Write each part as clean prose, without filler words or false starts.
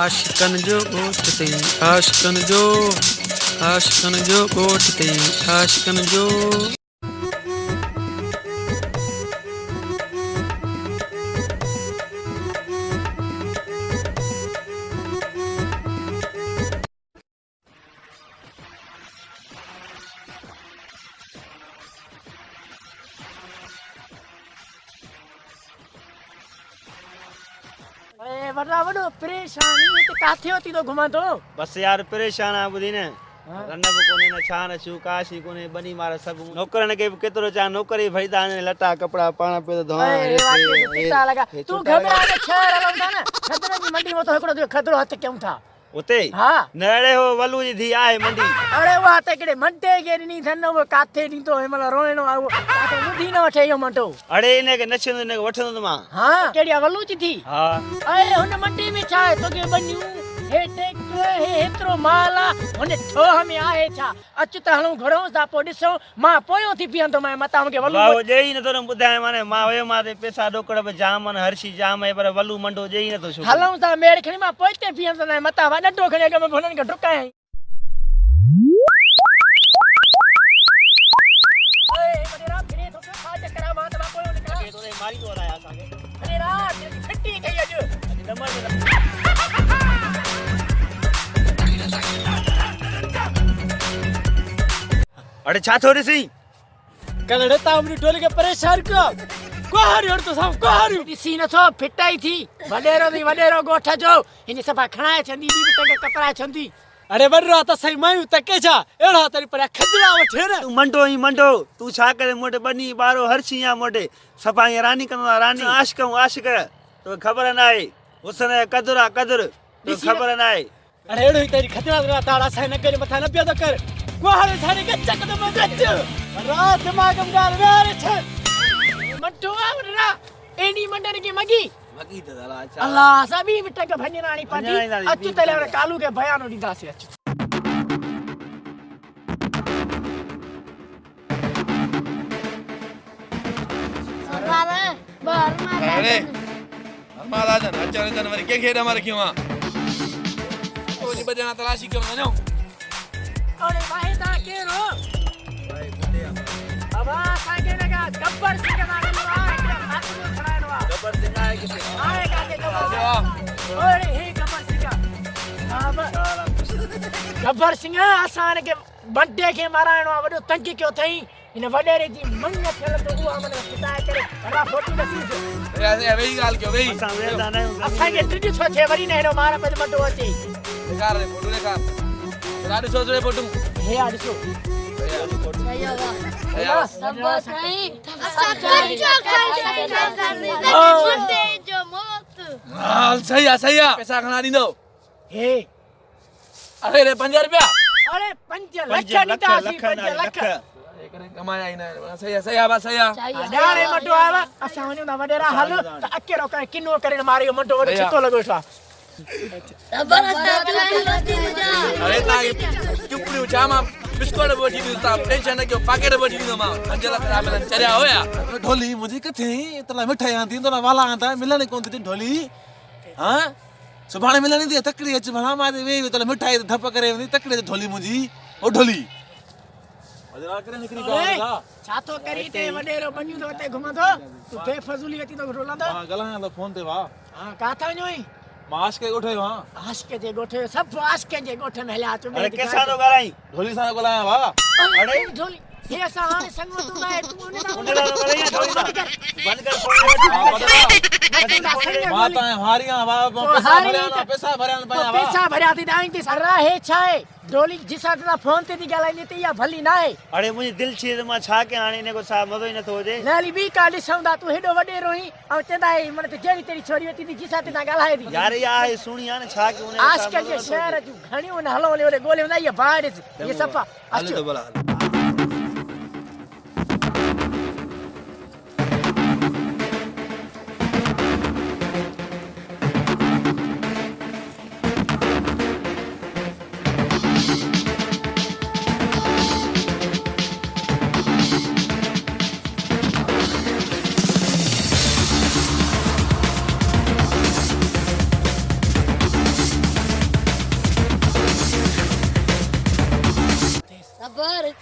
आशिकन जो गोठ ते आशिकन जो गोठ ते आशिकन जो अरे वॾा वॾो परेशानी त काथे होती तो घुमा तो बस यार परेशान आ ॿुधी न रन बि कोन्हे न छान छू काशी कोन्हे बनी मार सभु नौकरनि खे बि केतिरो चाह नौकरी भईदा आहिनि लटा कपिड़ा पाण पियो धोआ अरे वाके चिता लगा तू घबरा के छड़ हलऊं था न खतरे जी मंडी में तो हिकड़ो खतरो हथ क्यों था उते हां नड़े हो वलू जी धी आहे मंडी अरे वा ते केड़े मंडे के नी धन वो काथे नी तो हेमल रोएनो आ काथे मुधी न वठे यो मंडो अड़े इने के नचंदो इने के वठंदो मां हां केड़िया वलू जी थी हां अरे हुन मंडी में छा है तो के बन्यू हे ट्रैक्टर हे हेतरो माला हुने ठोह में आहे छा अच त हलूं घड़ो दा पो दिसो मां पोयो थी पियंदो मैं मता के वलू वाह जेई न तो बुधाए माने मां वयो मां ते पैसा डोकड़ बि जाम न हर्षी जाम है पर वलू मंडो जेई न तो छो हलूं ता मेड़ खणी मां पोइते पियंदो न मता वा डडो खणी के मैं भनन के ढुकाए ओए बडेरा फिरे तो खा चकरा मां त कोयो निकला के तो मारी तो आया सागे अरे रात खट्टी थई अज नंबर अड़े छा थोड़ी सी कलड़े तामरी टोली के परेशान को कोहरी और तो सब कोहरी दिसी न थो फिटाई थी वडेरो गोठा जो इन सफा खणाए छंदी बी टंग कपड़ा छंदी अरे बर्रा त सही मायू तके छा एड़ा तरी पर खजड़ा वठे न तू मंडो तू छा करे मोटे बनी बारो हर्षी या मोटे सफाई रानी कंदा रानी आशिक तो खबर ना है उसने कदरा कदर तो खबर ना है अरे एड़ो तेरी खजड़ा ताड़ा सही न करे मथा न पियो तो कर कोहरे थाने के चक तो मगच रात दिमाग में गाल रे छ मटो आवरा एनी मंडन की मगी तो दला अल्लाह सभी बिटक भन्यराणी पाटी अच्चु तले कालू के बयानो दीदा से अच्चु अरे हमारा जन अचानक जनवरी के खेड़ा मार क्यों तो जी बजना तलाशी कर वनो अरे भाई ता के रो अब आगे लगा गब्बर सिंह के मारे लो एकदम हाथ में खड़ा लो गब्बर सिंह आए किसे आए काके तो अरे हे गब्बर सिंह अब गब्बर सिंह आसान के बड्डे के माराणो वडो तंग क्यों थई इन वडेरे जी मन खेल तो वो हमने पिता करे अरा फोटो नसी ए वेई गाल क्यों वेई असां वे दाना असां के टिडी छो थे वरी न हेडो मारा पे मटो अची निकाल रे फोटो निकाल राडी सोच रे फोटो हे आडिसो सही है पैसा खणा दींदो हे अरे रे 5 रुपया अरे 5 लख नीता 5 लख करे कमाया ही ना सही है बस सही है डारे मटो आवा असा वने ना वडेरा हाल त अकेरो करे किनो करे मारियो मटो वडे छितो लगो था अरे ता चुपड़ी चामा बिस्कुट बोटी दी टेंशन न क्यों पैकेट बोटी दी मां अंजला रामन चरिया होया ढोली मुझे कथे इतना मिठाई आंदी तो वाला आंदा मिलने कोन थी ढोली हां सुभाणे मिलनी थी तकड़ी अच भला मां वे तो मिठाई धप करे तकड़ी ढोली मुजी ओ ढोली अजरा करे निकरी का छा तो करी ते वडेरो बन्यू तो ते घुमा दो तू बेफजूली गति तो रोला दो हां गला तो फोन ते वा हां का था जोई मास के गोठे वहां आश के जे गोठे सब आश के जे गोठे में हला तू अरे कैसा तो गलाई ढोली सा गला वा अरे ढोली हे असा हाने संग में तू ना तू उन्हें ना गलाई बंद कर फोन माता हारियां वा पैसा भरया थी दाई ते सरा हे छाए ढोली जिसा ता फोन ते दी गलाई ते या भली ना है अरे मुझे दिल छे मां छा के आने ने को सा मजो ही न तो जे नाली बी का दिसंदा तू हेडो वडे रोही औ चंदाई मन ते जेरी तेरी छोरी होती दी जिसा ते ना गलाए दी यार या है सुनिया न छा के उन्हें आज के जे शहर जू घणियो न हलो ले गोले ना ये बाहर ये सफा अच्छा बोला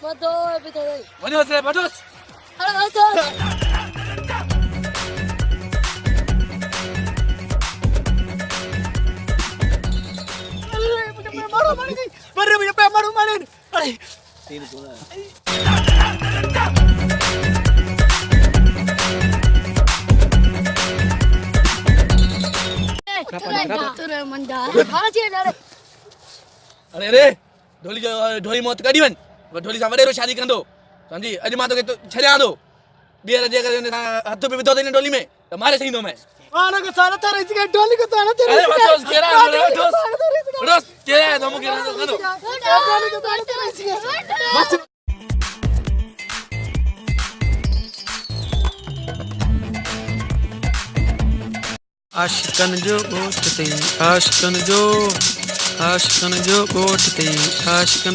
मदो बितो वञो से वठोस अरे मदो मारो मारी गई बर्रे मुझे पे मारो मारे अरे तुरे मंडा हाजी रे अरे रे ढोली मौत कढी वन ढोली सां वॾेरो शादी कंदो सम्झी अॼु मां तोखे छॾियां थो ॿीहर जे करे हथ पे विधो अथई ढोली में त मारे छॾींदो मैं आना को सारा तारे इसके डोली को ताना तेरे अरे वठोस केरा वठोस केरा है तो मूंखे कंदो डोली को ताना तेरे इसके आशिकन जो ॻोठ ते आशिकन जो ॻोठ ते आशिकन